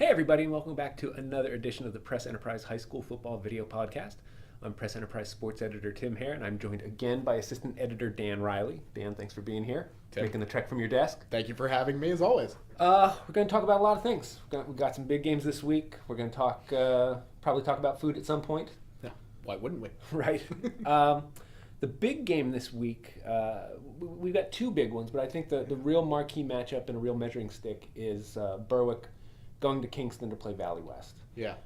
Hey, everybody, and welcome back to another edition of the Press Enterprise High School Football Video Podcast. I'm Press Enterprise Sports Editor Tim Hare, and I'm joined again by Assistant Editor Dan Reilly. Dan, thanks for being here, Tim. making the trek from your desk. Thank you for having me, as always. We're going to talk about a lot of things. We've got some big games this week. We're going to probably talk about food at some point. Yeah, why wouldn't we? Right. The big game this week, we've got two big ones, but I think the real marquee matchup and a real measuring stick is Berwick going to Kingston to play Valley West. Yeah.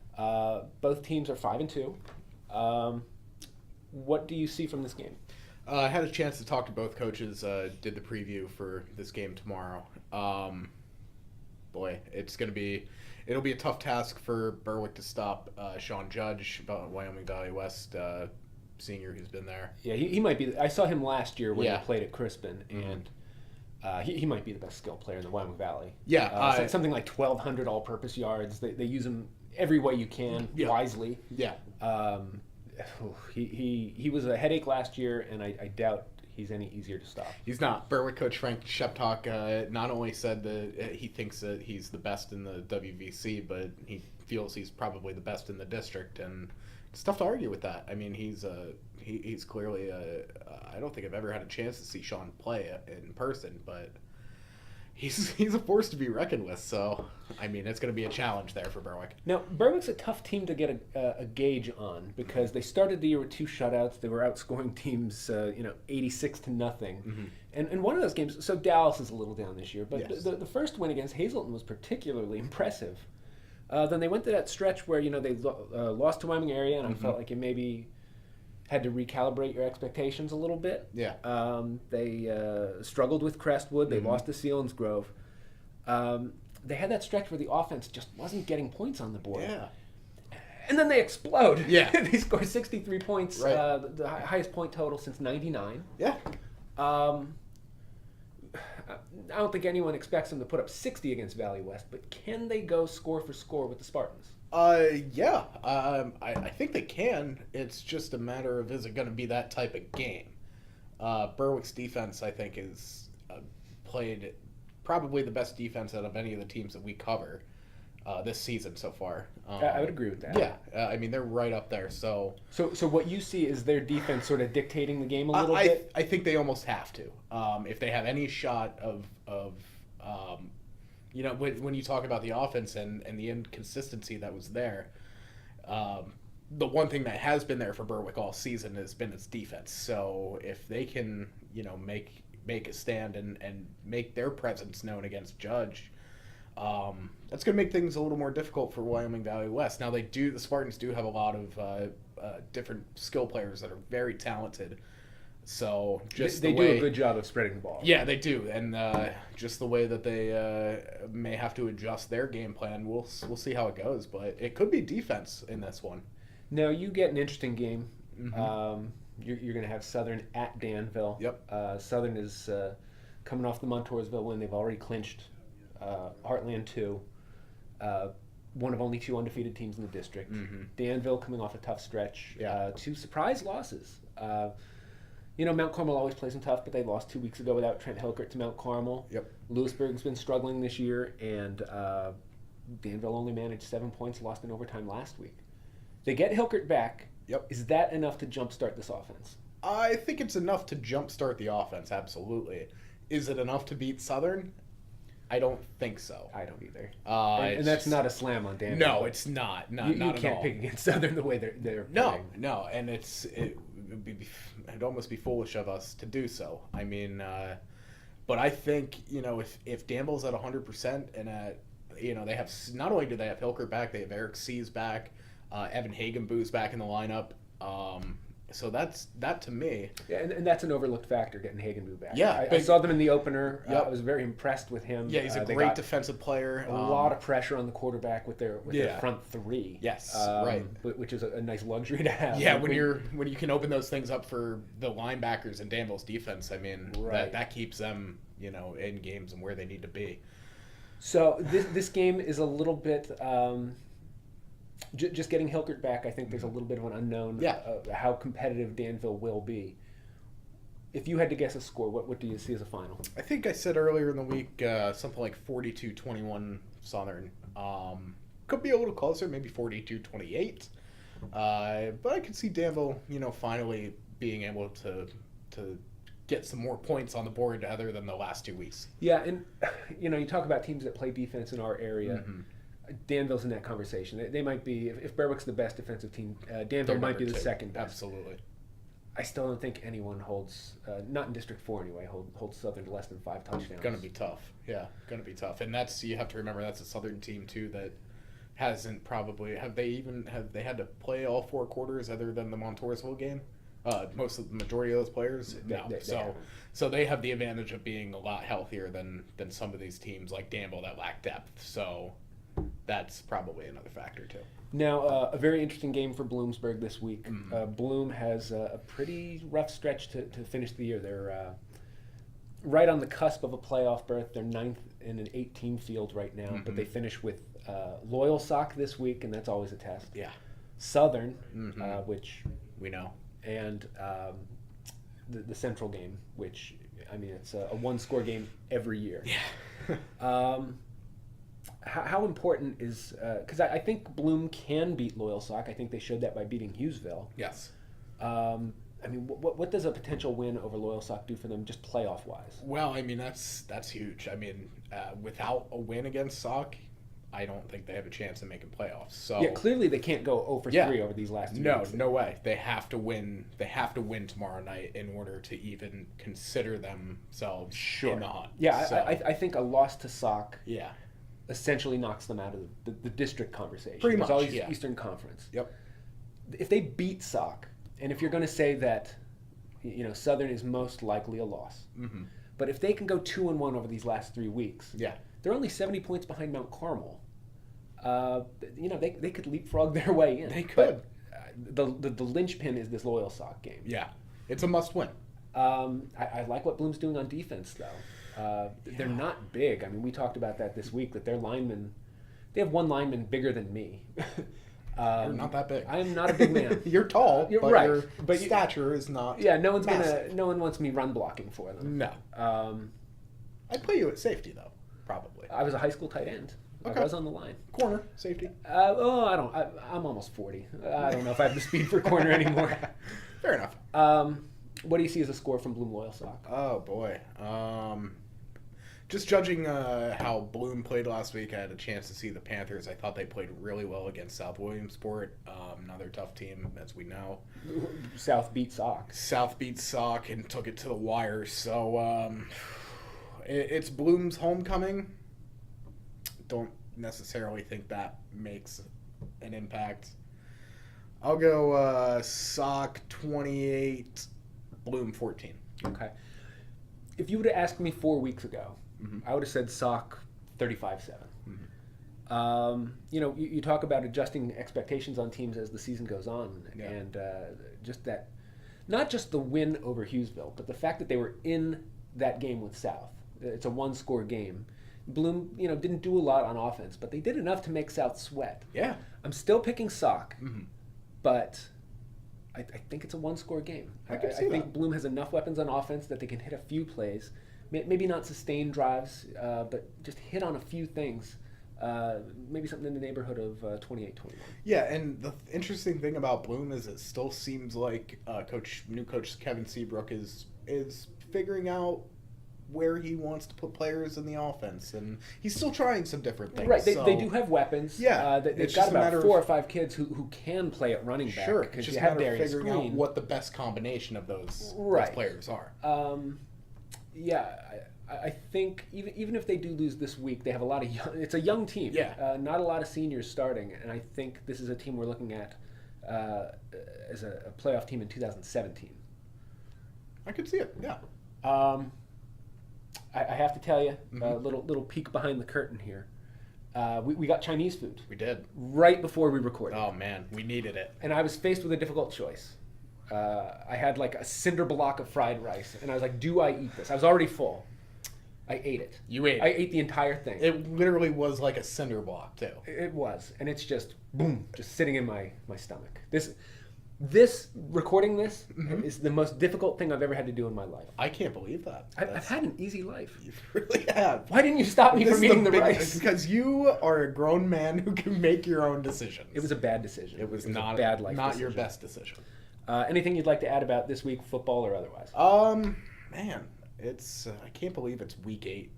Both teams are 5-2. What do you see from this game? I had a chance to talk to both coaches, did the preview for this game tomorrow. Boy, it'll be a tough task for Berwick to stop Sean Judge, Wyoming Valley West senior who's been there. Yeah, he might be. I saw him last year when Yeah. they played at Crispin, and he might be the best skill player in the Wyoming Valley. Yeah. Something like 1,200 all-purpose yards. They use him every way you can, Yeah. wisely. Yeah. He was a headache last year, and I doubt he's any easier to stop. He's not. Berwick coach Frank Sheptok not only said that he thinks that he's the best in the WVC, but he feels he's probably the best in the district, and it's tough to argue with that. I mean, he's clearly I don't think I've ever had a chance to see Sean play in person, but he's a force to be reckoned with. So, I mean, it's going to be a challenge there for Berwick. Now, Berwick's a tough team to get a gauge on because they started the year with 2 shutouts. They were outscoring teams, 86-0. Mm-hmm. And one of those games, so Dallas is a little down this year, but Yes. the first win against Hazleton was particularly impressive. Then they went to that stretch where, they lost to Wyoming area, and I felt like you maybe had to recalibrate your expectations a little bit. Yeah. They struggled with Crestwood. They lost to Selinsgrove. They had that stretch where the offense just wasn't getting points on the board. Yeah. And then they explode. Yeah. They score 63 points, Right. the highest point total since 99. Yeah. I don't think anyone expects them to put up 60 against Valley West, but can they go score for score with the Spartans? Yeah. I think they can. It's just a matter of, is it going to be that type of game? Berwick's defense, I think, is played probably the best defense out of any of the teams that we cover this season so far. I would agree with that. Yeah. I mean, they're right up there. So what you see is their defense sort of dictating the game a little bit? I think they almost have to. If they have any shot of when you talk about the offense and the inconsistency that was there, the one thing that has been there for Berwick all season has been its defense. So if they can, make a stand and make their presence known against Judge, that's going to make things a little more difficult for Wyoming Valley West. Now the Spartans do have a lot of different skill players that are very talented. So they do a good job of spreading the ball. Yeah, they do, and just the way that they may have to adjust their game plan, we'll see how it goes. But it could be defense in this one. Now you get an interesting game. Mm-hmm. You're going to have Southern at Danville. Yep. Southern is coming off the Montoursville win. They've already clinched Heartland 2. One of only 2 undefeated teams in the district. Mm-hmm. Danville coming off a tough stretch. Yeah. 2 surprise losses. Mount Carmel always plays them tough, but they lost 2 weeks ago without Trent Hilkert to Mount Carmel. Yep. Bloomsburg's been struggling this year, and Danville only managed 7 points, lost in overtime last week. They get Hilkert back. Yep. Is that enough to jumpstart this offense? I think it's enough to jumpstart the offense, absolutely. Is it enough to beat Southern? I don't think so. I don't either. And that's not a slam on Danville. No, it's not. Not you at can't all. pick against Southern the way they're playing. No, and it'd almost be foolish of us to do so. I mean, but I think if Danville's at 100% and they have, not only do they have Hilkert back, they have Eric Sees back, Evan Hagenboo's back in the lineup. So that to me. Yeah, and that's an overlooked factor, getting Hagenboo back. Yeah, I saw them in the opener. Yep. I was very impressed with him. Yeah, he's a great defensive player. A lot of pressure on the quarterback with their Yeah. front 3. Yes, right. Which is a nice luxury to have. Yeah, when you can open those things up for the linebackers in Danville's defense, I mean, right. that keeps them in games and where they need to be. So this game is a little bit. Just getting Hilkert back, I think there's a little bit of an unknown how competitive Danville will be. If you had to guess a score, what do you see as a final? I think I said earlier in the week something like 42-21 Southern. Could be a little closer, maybe 42-28. But I could see Danville, finally being able to get some more points on the board other than the last 2 weeks. Yeah, and you talk about teams that play defense in our area. Mm-hmm. Danville's in that conversation. They might be, if Berwick's the best defensive team, Danville might be the second best. Absolutely. I still don't think anyone holds, not in District 4 anyway, holds Southern to less than 5 touchdowns. Going to be tough. Yeah, going to be tough. And you have to remember, that's a Southern team too that hasn't probably, have they had to play all 4 quarters other than the Montoursville game? Most of the majority of those players, no. So they have the advantage of being a lot healthier than some of these teams like Danville that lack depth. So that's probably another factor too. Now, a very interesting game for Bloomsburg this week. Mm-hmm. Bloom has a pretty rough stretch to finish the year. They're right on the cusp of a playoff berth. They're 9th in an 8-team field right now, but they finish with Loyal Sock this week, and that's always a test. Yeah. Southern, which we know, and the Central game, which, I mean, it's a one-score game every year. Yeah. How important is, because I think Bloom can beat Loyal Sock. I think they showed that by beating Hughesville. Yes. I mean, what does a potential win over Loyal Sock do for them, just playoff-wise? Well, I mean, that's huge. I mean, without a win against Sock, I don't think they have a chance of making playoffs. So yeah, clearly they can't go 0 for 3 over these last 2 weeks. No way. They have to win. They have to win tomorrow night in order to even consider themselves in the hunt. Yeah, so, I think a loss to Sock yeah, essentially knocks them out of the district conversation. Pretty much, always yeah. Eastern Conference. Yep. If they beat Sock, and if you're going to say that, Southern is most likely a loss, but if they can go 2-1 over these last 3 weeks, yeah, they're only 70 points behind Mount Carmel. They could leapfrog their way in. They could. But the linchpin is this Loyal Sock game. Yeah, it's a must-win. I like what Bloom's doing on defense, though. They're not big. I mean, we talked about that this week, that their linemen, they have one lineman bigger than me. You're not that big. I'm not a big man. You're tall, You're but right. your But stature is not. Yeah, no one wants me run blocking for them. No. I'd play you at safety though, probably. I was a high school tight end. Okay. I was on the line. Corner, safety. I'm almost 40. I don't know if I have the speed for corner anymore. Fair enough. What do you see as a score from Bloom Loyal Sock? Oh boy. Just judging how Bloom played last week, I had a chance to see the Panthers. I thought they played really well against South Williamsport, another tough team, as we know. South beat Sock. South beat Sock and took it to the wire. So it's Bloom's homecoming. Don't necessarily think that makes an impact. I'll go Sock 28, Bloom 14. Okay. If you would have asked me 4 weeks ago, I would have said Sock 35-7. You talk about adjusting expectations on teams as the season goes on, and just that, not just the win over Hughesville, but the fact that they were in that game with South. It's a one-score game. Bloom, didn't do a lot on offense, but they did enough to make South sweat. Yeah. I'm still picking Sock, but I think it's a one-score game. I think Bloom has enough weapons on offense that they can hit a few plays, maybe not sustain drives, but just hit on a few things. Maybe something in the neighborhood of 28-21. Yeah, and the interesting thing about Bloom is it still seems like new coach Kevin Seabrook is figuring out where he wants to put players in the offense, and he's still trying some different things. Right, they do have weapons. Yeah, they've got about 4 or 5 kids who can play at running back. Sure, it's just you have a matter of Darius figuring Green. out what the best combination of those players are. I think even if they do lose this week, they have a lot of young. It's a young team. Yeah, not a lot of seniors starting, and I think this is a team we're looking at as a playoff team in 2017. I could see it. Yeah. I have to tell you, a little peek behind the curtain here. We got Chinese food. We did. Right before we recorded. Oh, man. We needed it. And I was faced with a difficult choice. I had like a cinder block of fried rice, and I was like, do I eat this? I was already full. I ate it. You ate it. I ate the entire thing. It literally was like a cinder block, too. It was. And it's just, boom, just sitting in my stomach. Recording this is the most difficult thing I've ever had to do in my life. I can't believe that. I've had an easy life. You really have. Why didn't you stop me from eating the rice? Because you are a grown man who can make your own decisions. It was a bad decision. It was a not bad life not decision. your best decision. Anything you'd like to add about this week, football or otherwise? Man, it's I can't believe it's week 8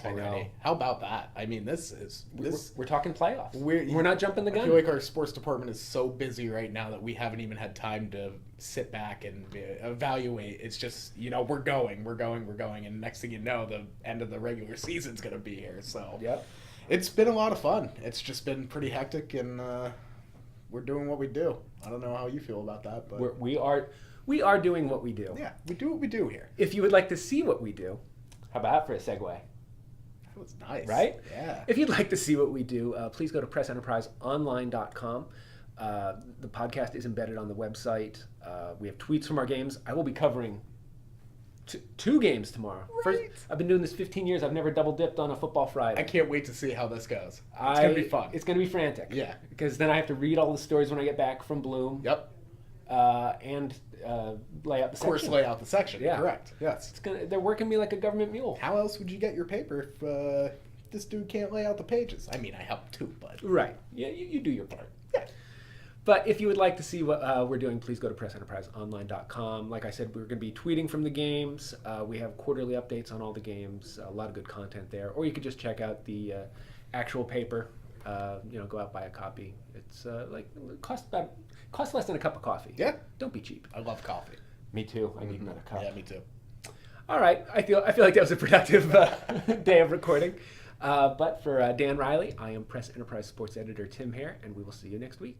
I already. know. How about that? I mean, We're talking playoffs. We're not jumping the gun. I feel like our sports department is so busy right now that we haven't even had time to sit back and evaluate. It's just, we're going, and next thing you know, the end of the regular season's going to be here. So Yep. It's been a lot of fun. It's just been pretty hectic, and we're doing what we do. I don't know how you feel about that, but We are doing what we do. yeah, we do what we do here. If you would like to see what we do, how about that for a segue? That was nice. Right? Yeah. If you'd like to see what we do, please go to pressenterpriseonline.com. The podcast is embedded on the website. We have tweets from our games. I will be covering two games tomorrow. Right. I've been doing this 15 years. I've never double dipped on a football Friday. I can't wait to see how this goes. It's going to be fun. It's going to be frantic. Yeah. Because then I have to read all the stories when I get back from Bloom. Yep. And lay out the section. Of course, lay out the section. Yeah. Correct. Yes. They're working me like a government mule. How else would you get your paper if this dude can't lay out the pages? I mean, I help too, but... Right. Yeah, you do your part. Yeah. But if you would like to see what we're doing, please go to pressenterpriseonline.com. Like I said, we're going to be tweeting from the games. We have quarterly updates on all the games. A lot of good content there. Or you could just check out the actual paper. Go out, buy a copy. It's costs less than a cup of coffee. Yeah. Don't be cheap. I love coffee. Me too. I need another cup. Yeah, me too. All right. I feel like that was a productive day of recording. But for Dan Reilly, I am Press Enterprise Sports Editor Tim Hare, and we will see you next week.